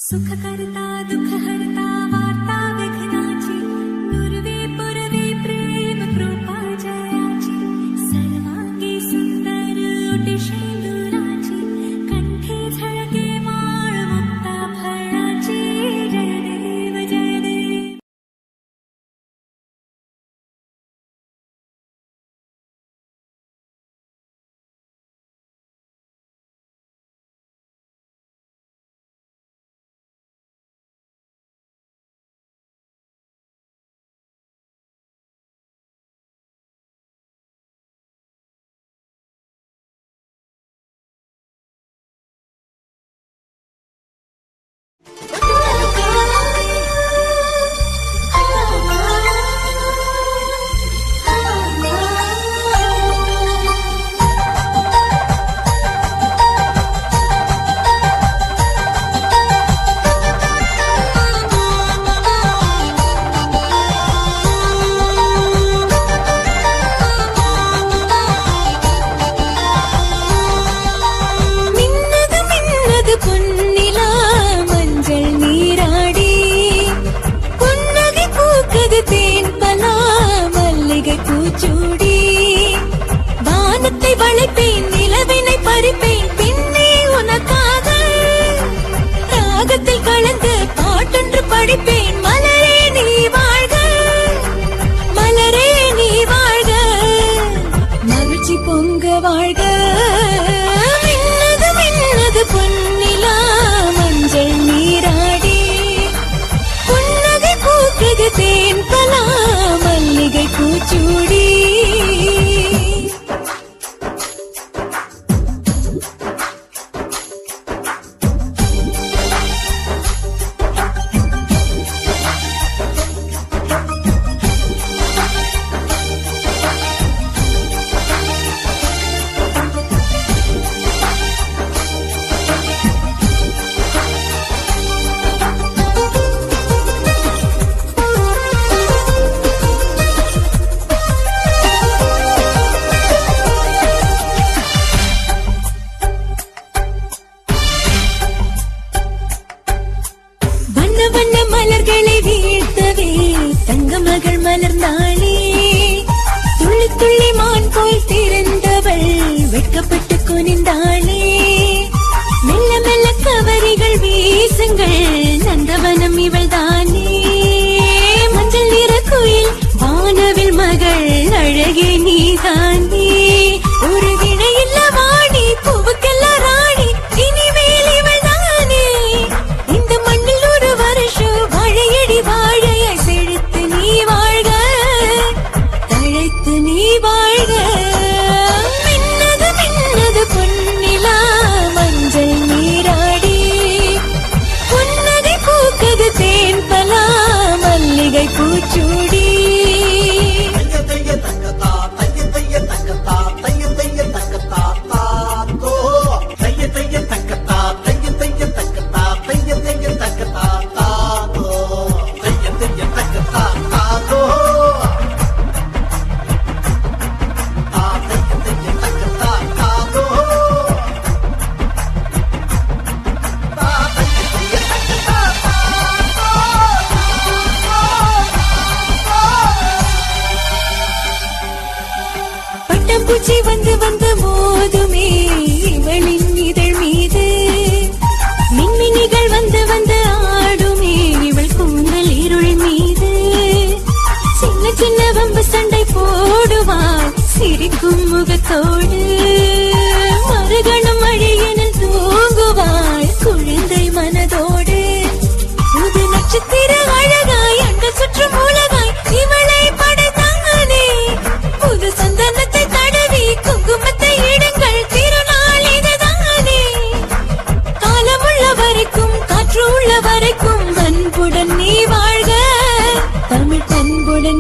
सुखकर्ता दुःखहर्ता वार्ता विघ्नाची पूर्वे पूर्वे प्रेम कृपा जयाची सर्वांगी सुंदर ओटी शेंदुराची कंठी झळके माळ मुक्ता फळाची जय देव जय देव.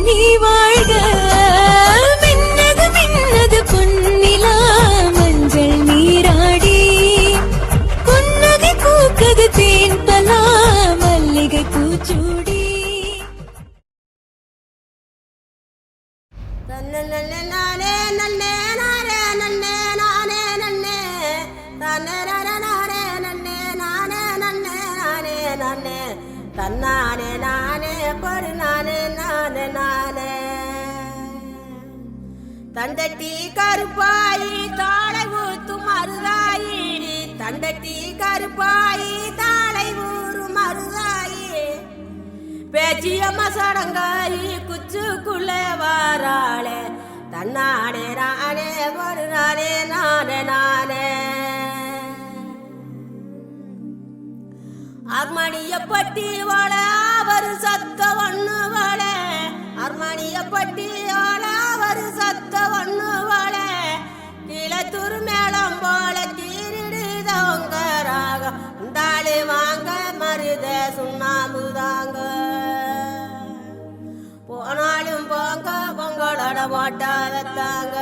நீ வாழ்க மின்னது மின்னது பொன்னிலா நானே தன்னானே நானே பரு நானே நானே நானே தண்டட்டி கருப்பாயி தாளை ஊத்து மருதாயி தண்டட்டி கருப்பாயி தாளை ஊறு மருதாயி பேச்சியம்மா சடங்காயி குச்சுக்குள்ளே வாராளே தன்னானே நானே ஒரு நானே நானே நானே அர்மணிய பட்டி வாழ அவர் சத்த ஒண்ணு வாழ அர்மணிய பட்டி வாழ அவர் சத்த ஒண்ணு வாழ கீழத்தூர் மேளம் போல கீரிடுதவங்க ராகம் உண்டாளி வாங்க மருத சுண்ணாம்புதாங்க போனாலும் போங்க பொங்கலோட போட்டா வைத்தாங்க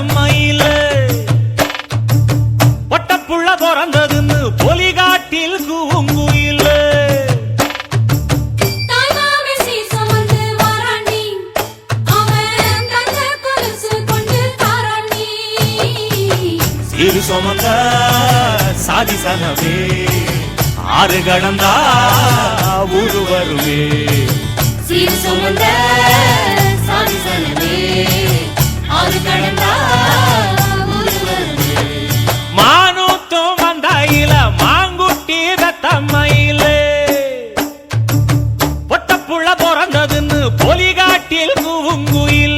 மயில பொட்டப்புள்ள பிறந்ததுன்னு பொலிகாட்டில் கூங்குயில சீரு சுமந்த சாதி சனவே ஆறு கடந்தா ஊரு வருவே சீரு சுமந்த சாதி சனவே ஆறு கடந்தா ஊரு வருவே மானூத்தும் வந்தாயில மாங்குட்டி தத்தம்மையில பொட்டப்புள்ள பிறந்ததுன்னு பொலிகாட்டில் கூங்குயில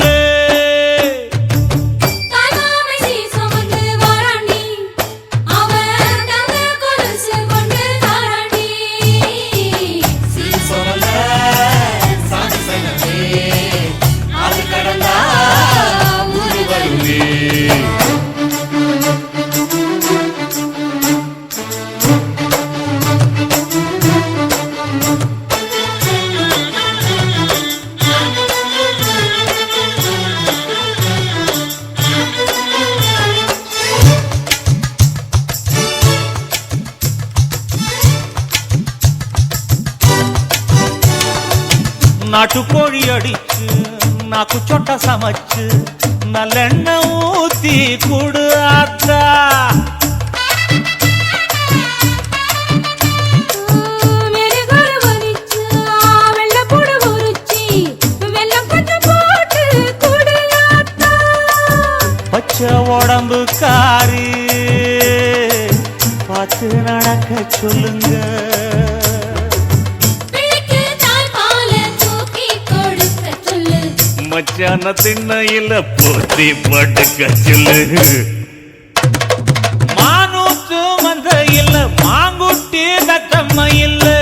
நாட்டுக்கோழி அடிச்சு நாக்கு சொட்ட சமைச்சு நல்லெண்ணெய் ஊத்தி குடு ஆத்தா பச்சை உடம்பு காரி பார்த்து நடக்க சொல்லுங்க மச்சான திண்ணையில போத்தி படுக்க சொல்லு மானு இல்லை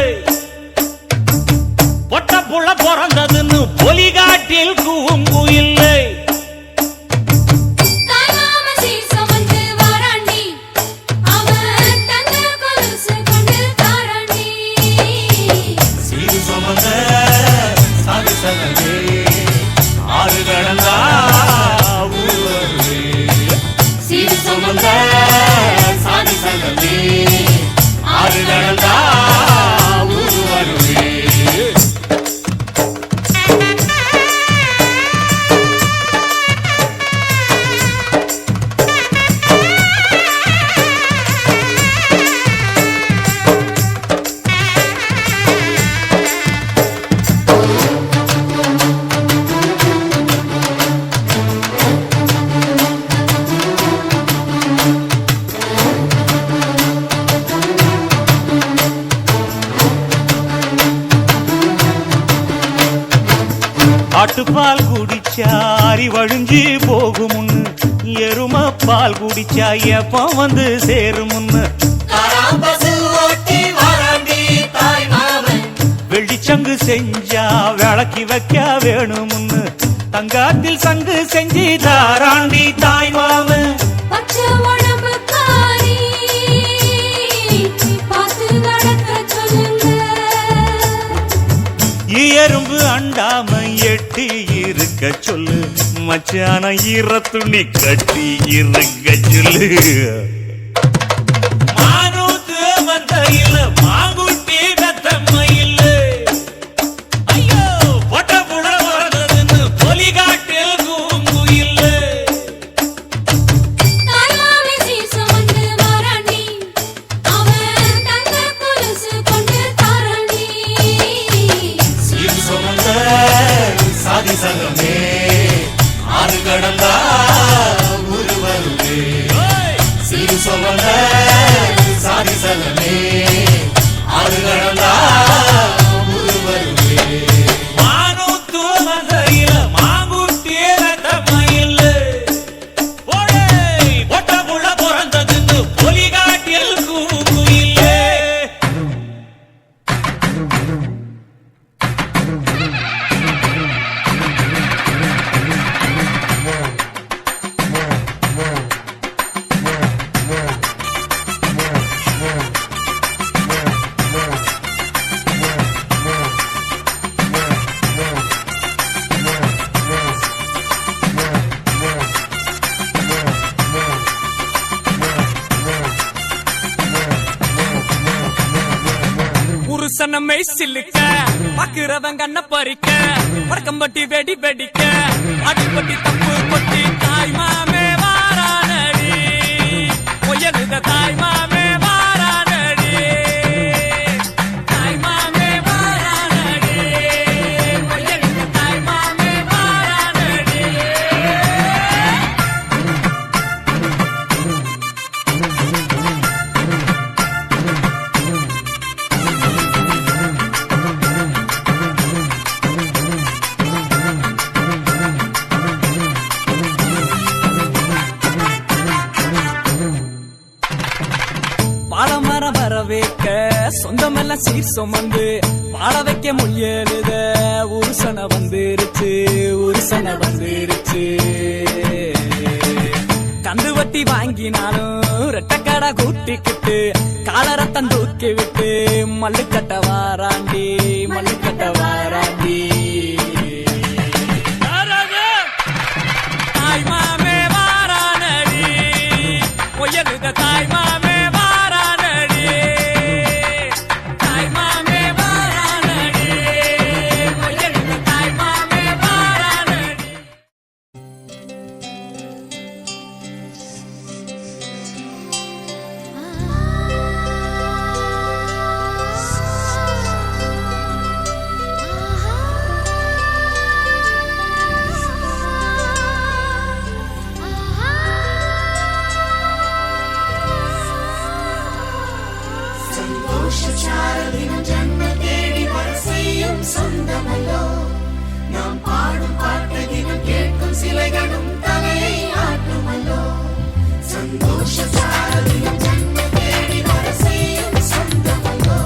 பொட்ட புள்ள பிறந்ததுன்னு பொலிகாட்டில் கூம்பு இல்லை தாய்மாம சீர் சுமந்து வாராண்டி அவன் தங்க கொலுசு கொண்டு தாராண்டி சீர் சுமந்த சாதி சகலே ஆறு கடந்தா ஊர் வருவே சீர் சுமந்த சாதி சகலே ஆறு கடந்தா ஊர் வருவே ஆட்டுப்பால் குடிச்சா அரி வழிஞ்சி போகுமுன்னு எரும பால் குடிச்சா எப்ப வந்து சேருமுன்னு வெள்ளிச்சங்கு செஞ்சா விளக்கி வைக்க வேணுமுன்னு தங்காத்தில் சங்கு செஞ்சு தாராண்டி தாய் மாமன் பச்சை உடம்புக்காரி பார்த்து நடக்க சொல்லுங்க எறும்பு அண்டாம எட்டி இருக்க சொல்லு மச்சான ஈர துணி கட்டி இருக்க சொல்லு மானூத்து மந்தையில மாங்குட்டி வெத்தம்மையில ஐயோ பொட்ட புட வரதுன்னு பொலிகாட்டில் கூம்பு இல்லை தாய்மாம சீர் சுமந்து வாராண்டி அவன் தங்க கொலுசு கொண்டு தாராண்டி சீர் சுமந்த சாதி சங்கமே ஆறு கடந்தா ஊர் வருவே சீர் சுமந்த சாதி சங்கமே ஆறு கடந்தா ஊர் வருவே மானூத்து மந்தையில மாங்குட்டிய தம்மையில ஓடே பொட்ட புள்ள பிறந்ததுன்னு பொலிகாட்டில் கூம்பு இல்லை புருஷனமை சில்லுக்க பாக்குறவங்க கண்ண பறிக்க வடக்கம்பட்டி வெடி வெடிக்க அடிப்பட்டி தப்பு கொட்டி தாய் மாமே வாரானடி உயர்ந்த தாய் மாமே வாரானடி தாய் மாமே வாரானடி உயர்ந்த தாய் மாமே வாரானடி பாலமரம் வர வைக்க சொந்தமெல்லாம் சீர் சுமந்து வாழ வைக்க முயலுத உருசன வந்துருச்சு உருசன வந்துருச்சு கந்து வட்டி வாங்கினாலும் ரெட்டக்கடை கூட்டிக்கிட்டு காலரத்தம் தூக்கி விட்டு மல்லுக்கட்ட வாராண்டி மல்லுக்கட்ட வாராண்டி தாய் மாமே வாரானடி உயர்ந்த தாய் மாமே வாரானடி தாய் மாமே வாரானடி உயர்ந்த தாய் மாமே வாரானடி சந்தோஷச்சாரதினம் ஜன்ம தேடி வர செய்யும் சொந்தமல்லோ நாம் பாடும் பாட்டு தினம் கேட்கும் சிலைகளும் தலையை ஆட்டுமல்லோ சந்தோஷச்சாரதினம் ஜன்ம தேடி வர செய்யும் சொந்தமல்லோ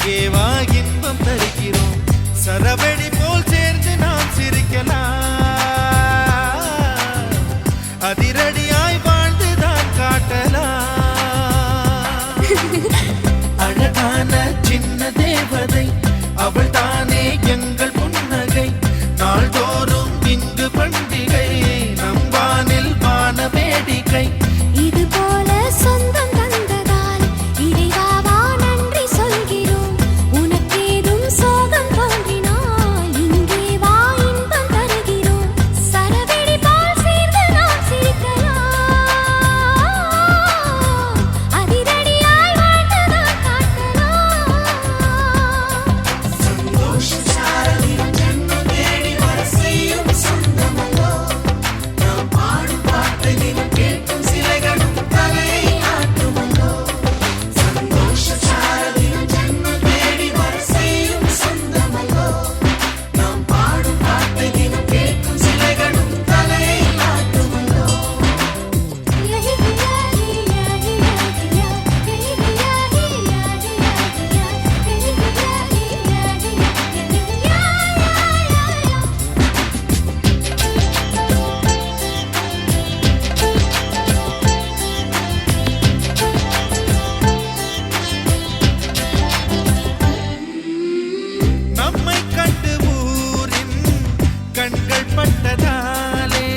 இங்கே வா இன்பம் தருகிறோம் சரவெடி போல் சேர்ந்து நாம் சிரிக்கலாம் அதிரடியாய் வாழ்ந்துதான் காட்டலாம் அழகான சின்ன தேவதை அவள் தானே எங்கள் புன்னகை நாள்தோறும் இங்கு பண்டிகை நம் வானில் வான வேடிக்கை இது போல சொந்தம் தந்ததால் இறைவாவா நன்றி சொல்கிறோம் உனக்கேதும் சோகம் தோன்றினால் இங்கே வா இன்பம் தருகிறோம் சரவெடி போல் சேர்ந்து நாம் சிரிக்கலாம் அதிரடியாய் வாழ்ந்துதான் காட்டலாம் சந்தோஷ சாரதினம் ஜன்மம் தேடி வர செய்யும் சொந்தமல்லோ நாம் பாடும் பாட்டை தினம் கேட்கும் சிலைகளும் தலையை ஆட்டுமல்லோ சந்தோஷ சாரதினம் ஜன்மம் தேடி வர செய்யும் சொந்தமல்லோ நாம் பாடும் பாட்டை தினம் கேட்கும் சிலைகளும் தலையை ஆட்டுமல்லோ நம்மை கண்டு ஊரின் கண்கள் பட்டதாலே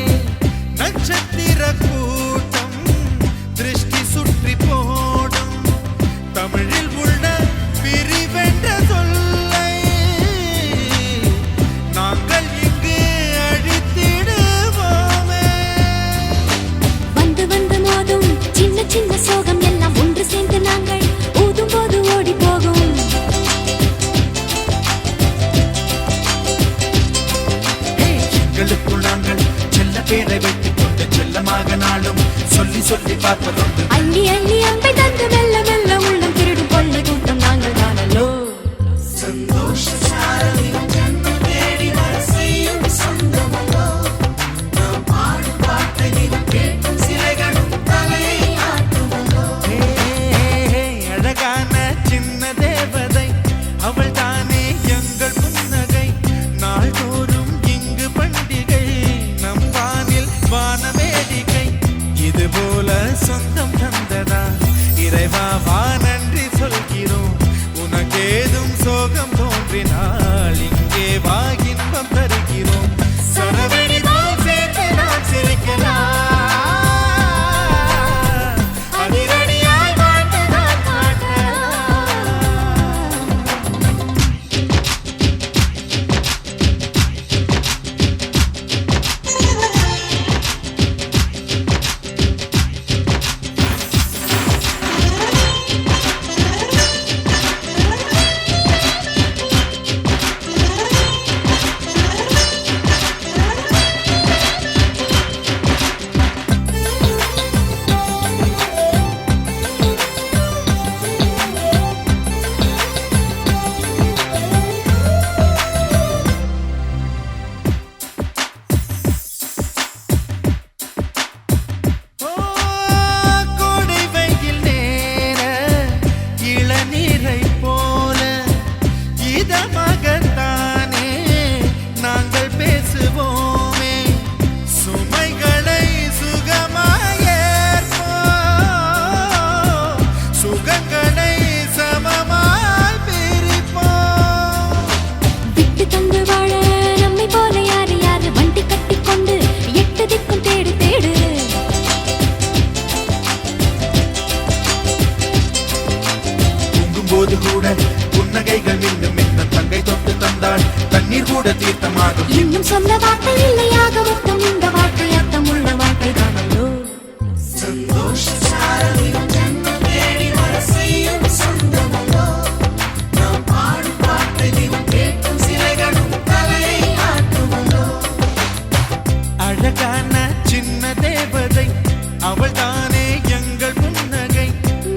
நட்சத்திர கூட்டம் திருஷ்டி சுற்றி போடும் தமிழில் உள்ள பிரிவென்ற சொல்லை நாங்கள் இங்கு அழித்திடுவோமே வந்து வந்து மோதும் சின்ன சின்ன சோகம் எல்லாம் ஒன்று சேர்ந்து நாங்கள் ஊதும் போது ஓடி போகும் எங்களுக்குள் நாங்கள் செல்ல பேரை வைத்துக் கொண்டு செல்லமாக நாளும் சொல்லி சொல்லி பார்ப்பதுண்டு அள்ளி அள்ளி அம்பை தந்து மெல்ல மெல்ல உள்ளம் திருடும் கொள்ளை கூட்டம் நாங்கள் தானல்லோ சந்தோஷ சாரதினம் ஜன்மம் தேடி வர செய்யும் சொந்தமல்லோ நாம் பாடும் பாட்டை தினம் கேட்கும் சிலைகளும் தலையை ஆட்டுமல்லோ அழகான சின்ன தேவதை அவள் தானே எங்கள் புன்னகை நாள்தோறும் இங்கு பண்டிகை நம் வானில் வான வேடிக்கை இது போல சொந்தம் தந்ததா இறைவா வா நன்றி சொல்கிறோம் உனக்கேதும் சோகம் தோன்றினால் இங்கே வா இன்பம் தருகிறோம் சரவெடி போல் சேர்த்து நாம் சிரிக்கலாம் அதிரடியாய் வாழ்ந்துதான் காட்டலாம் ஓ கோடை வெயில் நேர இளநீரை போல இதமாகத்தானே நாங்கள் பேசுவோமே சுமைகளை சுகமாயேற்போம் சுகங்களை சமமாய் பிரிப்போம் விட்டு தந்து வாழ நம்மை போல யாரு யாரு வண்டி கட்டி கொண்டு எட்டு திக்கும் தேடு தேடு தூங்கும்போது கூட புன்னகைகள் மீண்டும் இன்னும் தங்கை தொட்டு தந்தாள் தண்ணீர் கூட தீர்த்தமாகும் இன்னும் சொல்ல வார்த்தை இல்லையாக மொத்தம் இந்த வாழ்க்கை அர்த்தம் உள்ள வாழ்க்கை தானல்லோ சந்தோஷ சாரதினம் ஜன்மம் தேடி வர செய்யும் சொந்தமல்லோ நாம் பாடும் பாட்டை தினம் கேட்கும் சிலைகளும் தலையை ஆட்டுமல்லோ அழகான சின்ன தேவதை அவள் தானே எங்கள் புன்னகை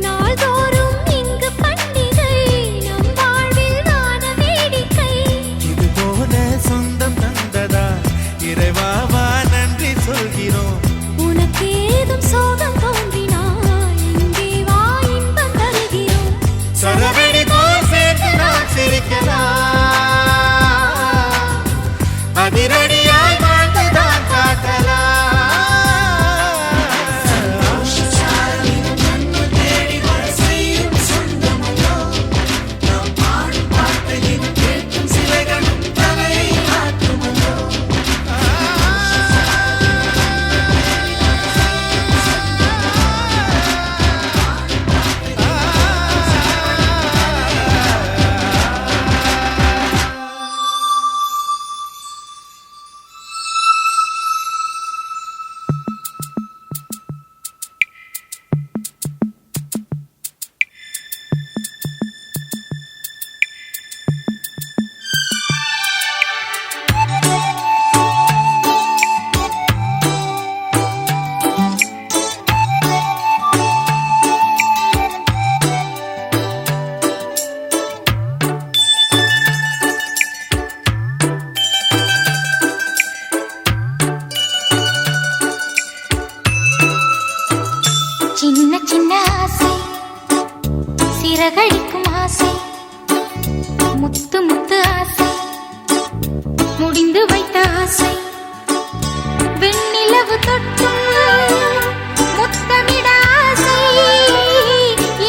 நாள்தோறும் இங்கு பண்டிகை நம் வாழ்வில் வான வேடிக்கை இது போல சொந்தம் தந்ததா இறைவா வா முத்து முத்து ஆசை முடிந்து வைத்த ஆசை வெண்ணிலவு தொட்டு முத்தமிட ஆசை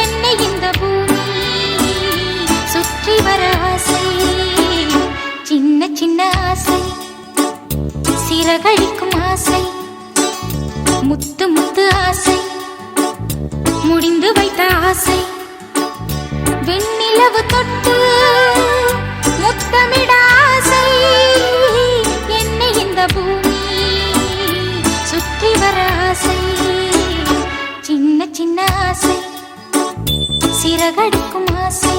என்னை இந்த பூமி சுற்றி வர ஆசை சின்ன சின்ன ஆசை சிறகடிக்கும் ஆசை முத்து முத்து ஆசை முடிந்து வைத்த ஆசை வெண்ணிலவு தொட்டு முத்தமிட ஆசை என்னை இந்த பூமி சுற்றி வர ஆசை சின்ன சின்ன ஆசை சிறகடிக்கும் ஆசை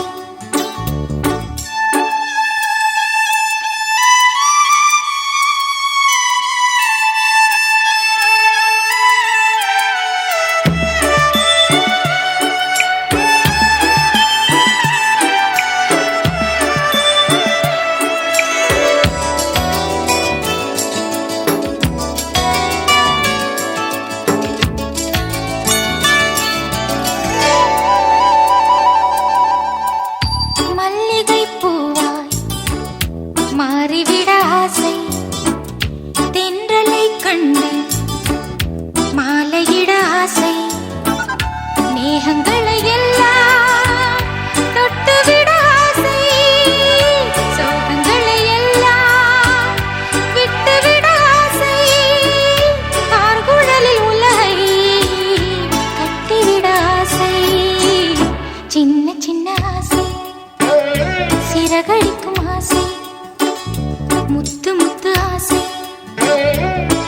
மாறிவிட ஆசை தென்றலை கண்டு மாலையிட ஆசை மேகங்களை எல்லாம் தொட்டுவிட ஆசை சோகங்களை எல்லாம் விட்டுவிட ஆசை கார்குழலில் உலகை கட்டிவிட ஆசை சின்ன சின்ன ஆசை சிறகடிக்கும் ஆசை முத்து முத்து ஆசை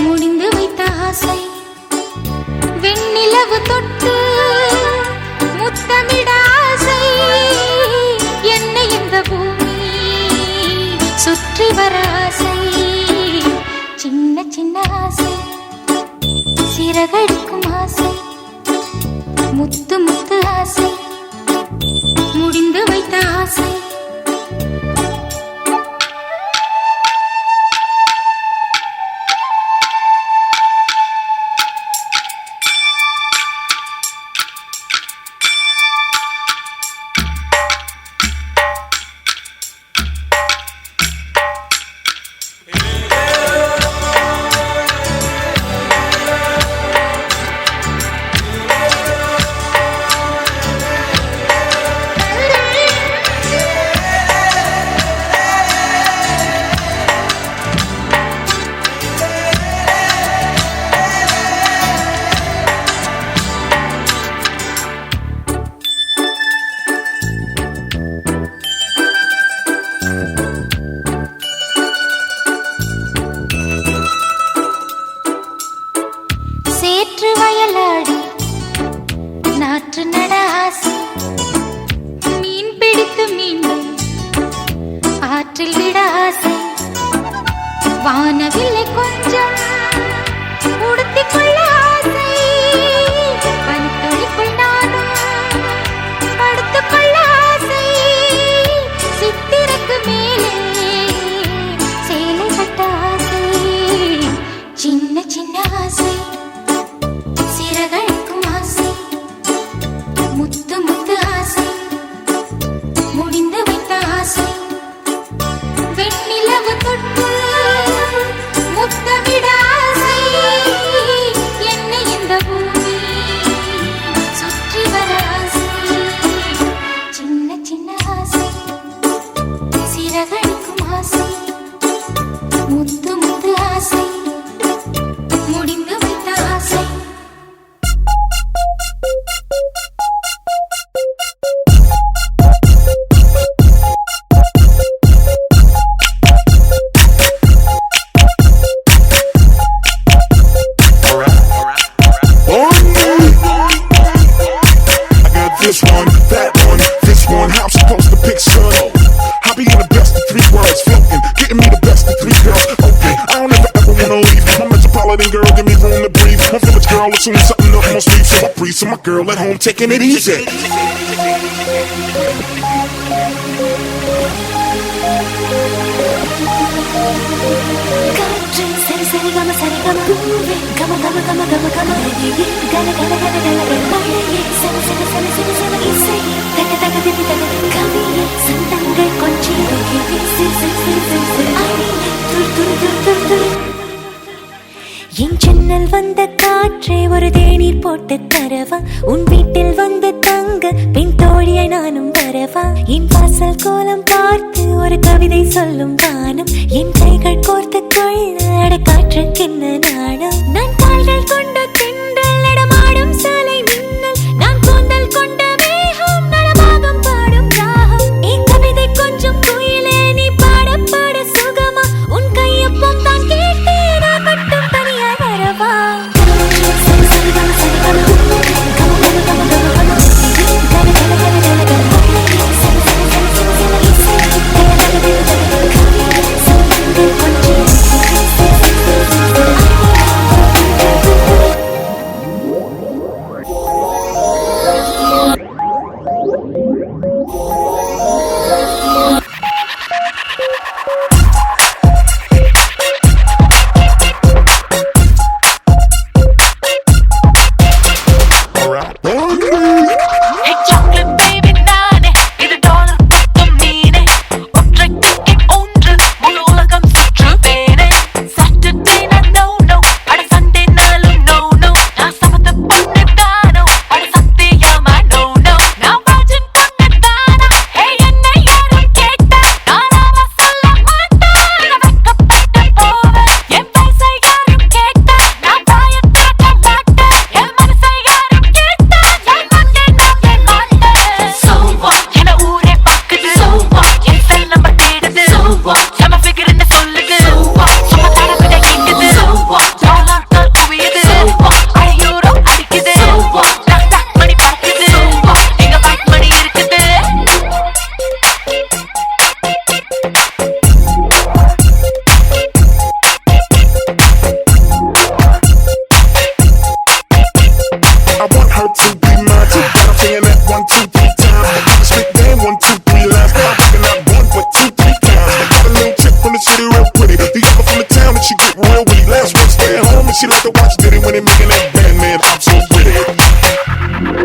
முடிந்து வைத்த ஆசை வெண்ணிலவு தொட்டு முத்தமிட ஆசை என்னை இந்த பூமி சுற்றி வர ஆசை சின்ன சின்ன ஆசை சிறகடிக்கும் ஆசை முத்து முத்து ஆசை முடிந்து வைத்த ஆசை சேற்று வயலாடி நாற்று நட ஆசை மீன் பிடித்து மீண்டும் ஆற்றில் விட ஆசை வானவில்லை கொஞ்சம் உடுத்திக் கொள்ள ஆசை பனித்துளிக்குள் நானும் படுத்துக் கொள்ள ஆசை சித்திரக்கு மேலே சேலை கட்ட ஆசை சின்ன சின்ன ஆசை சிறகடிக்கும் ஆசை முத்து முத்து ஆசை முடிந்து வைத்த ஆசை வெண்ணிலவு தொட்டு முத்தமிட ஆசை என்னை இந்த பூமி சுற்றி வர ஆசை சின்ன சின்ன ஆசை சிறகடிக்கும் ஆசை முத்து முத்து ஆசை முடிந்து வைத்த ஆசை This one, that one, this one, how I'm supposed to pick son? I'll be in the best of three worlds, floating, getting me the best of three girls. Okay, I don't ever wanna leave. My metropolitan girl, give me room to breathe. My village girl, assuming something up my sleeve, so I breathe. So my girl at home, taking it easy. காற்று சரி சரி கம பூவே கம கம கம கம கம நதியே கல கல கல கல கல மழையே சல சல சல சல சல இசையே தக தக திபி தக கவியே சந்தங்கள் வந்த காற்றே ஒரு தேநீர் போட்டு தரவா உன் வீட்டில் வந்து தங்க பின் தோழியை நானும் வரவா என் வாசல் கோலம் பார்த்து ஒரு கவிதை சொல்லும் தானம் என் கைகள் கோர்த்து கொள்ள காற்றுக்கென்ன நாணம் நான் கால்கள் கொண்ட திண்டல் இடமாடும் சாலை மின்னல் நான் கூந்தல் கொண்ட மேகம் நலமாகம் பாடும் ராகம் என் கவிதை கொஞ்சம் குயிலே நீ பாட பாட சுகமா உன் கையப்பம் தான் கேட்டு நான் மட்டும் தனியாய் வரவா She like to watch Diddy when they making that band, man. I'm so with it.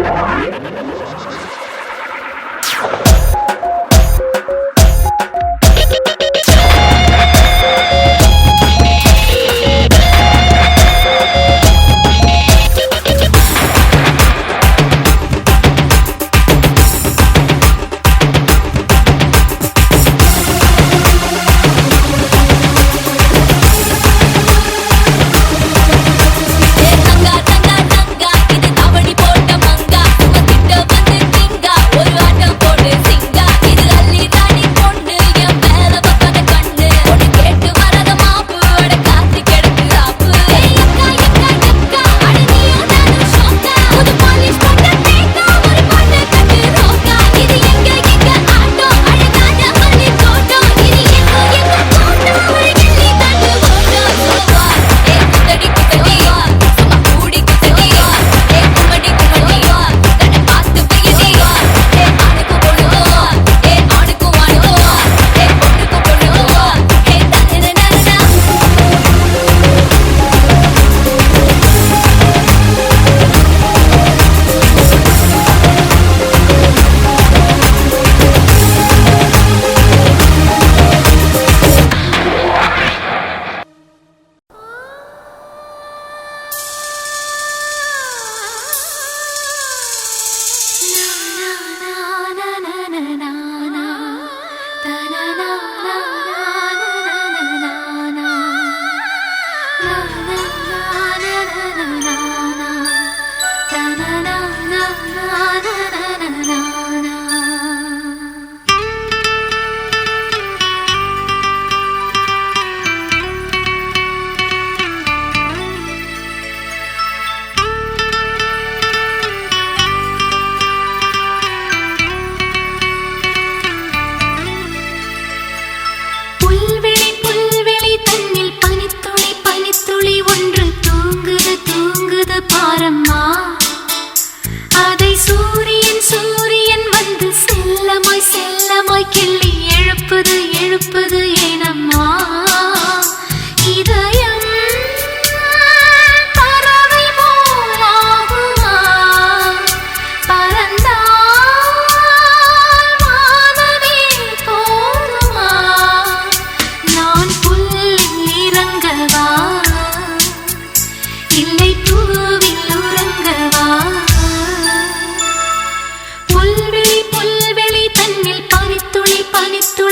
இல்லை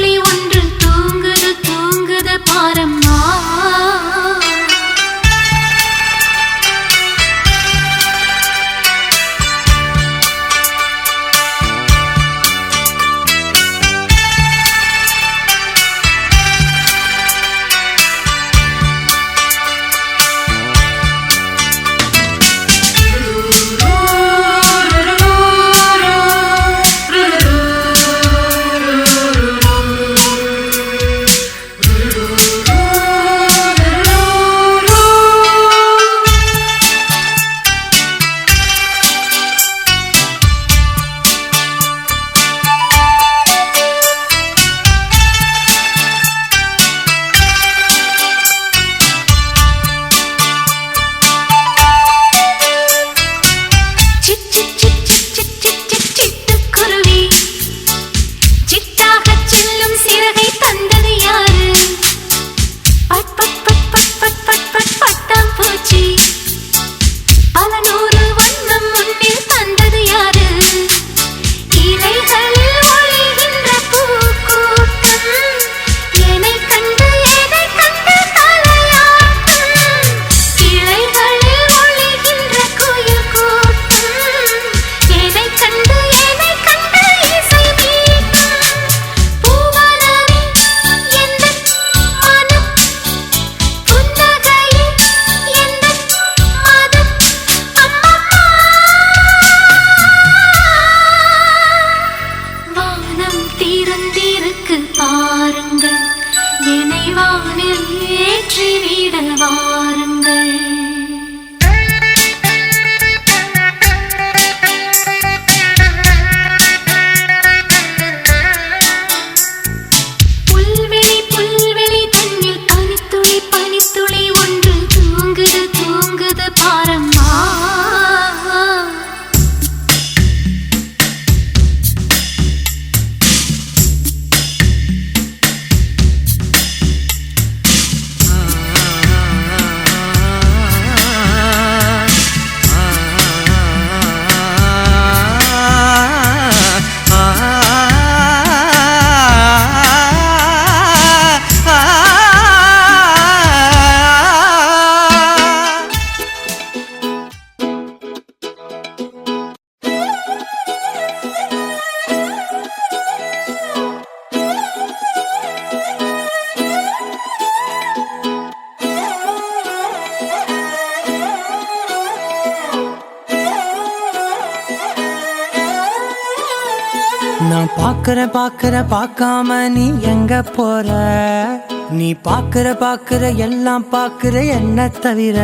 துளி ஒன்று தூங்குது தூங்குது பாரம்மா. நான் பாக்குற பார்க்காம நீ எங்க போற? நீ பாக்குற எல்லாம் பாக்குற என்ன தவிர.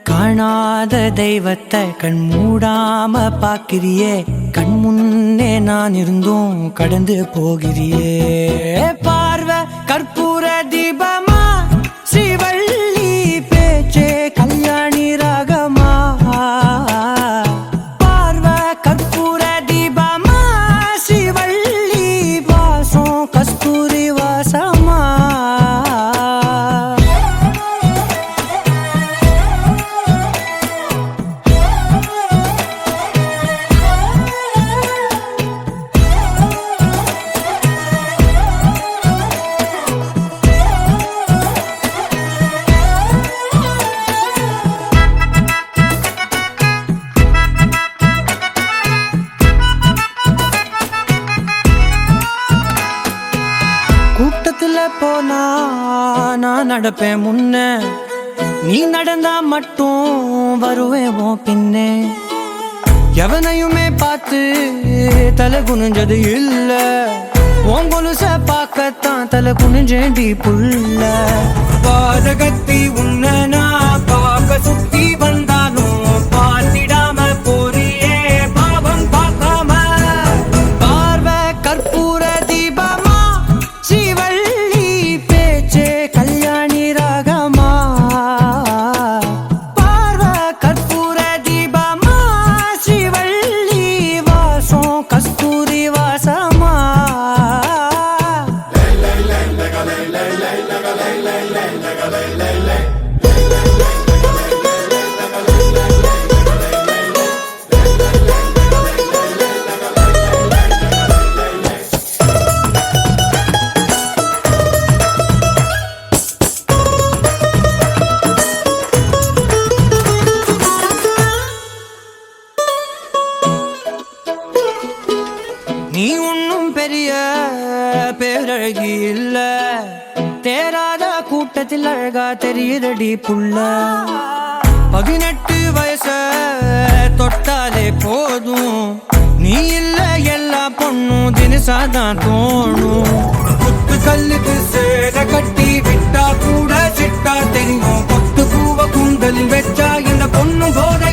காணாத தெய்வத்தை கண் மூடாம பாக்கிறியே, கண் முன்னே நான் இருந்தும் கடந்து போகிறியே. பார்வை கற்பூர தீபமா, ஸ்ரீவள்ளி பேச்சே கல்யாணி ராகமா. பார்வை கற்பூர தீபமா, ஸ்ரீவள்ளி வாசம் கஸ்தூரி வாசமா. கூட்டத்துல போனா நான் நடப்பேன் முன்ன, நீ நடந்தா மட்டும் வருவேன் உன் பின்னே. எவனையுமே பார்த்து தலை குனிஞ்சது இல்ல, உன் கொலுச பார்க்கத்தான் தலை குனிஞ்சேண்டி புள்ள. பாதகத்தி உன்ன நான் பார்க்க சுத்தி வந்தாலும் பார்த்திடாம போறியே பாவம் பார்க்காம. பார்வை கற்பூர தீபமா, ஸ்ரீவள்ளி பேச்சே கல்யாணி ராகமா. பார்வை கற்பூர தீபமா, ஸ்ரீவள்ளி வாசம் கஸ்தூரி வாசமா. La பேரழகி இல்ல தேராத கூட்டத்தில் அழகா தெரியுதடி புள்ள 18 வயச தொட்டாலே போதும் நீ இல்ல எல்லா பொண்ணும் தினசாதான் தோணும் குத்து கல்லுக்கு சேர கட்டி விட்டா கூட சிட்டா தெரியும் கொத்து பூவ கூந்தலில் வச்சா இந்த பொண்ணு போதை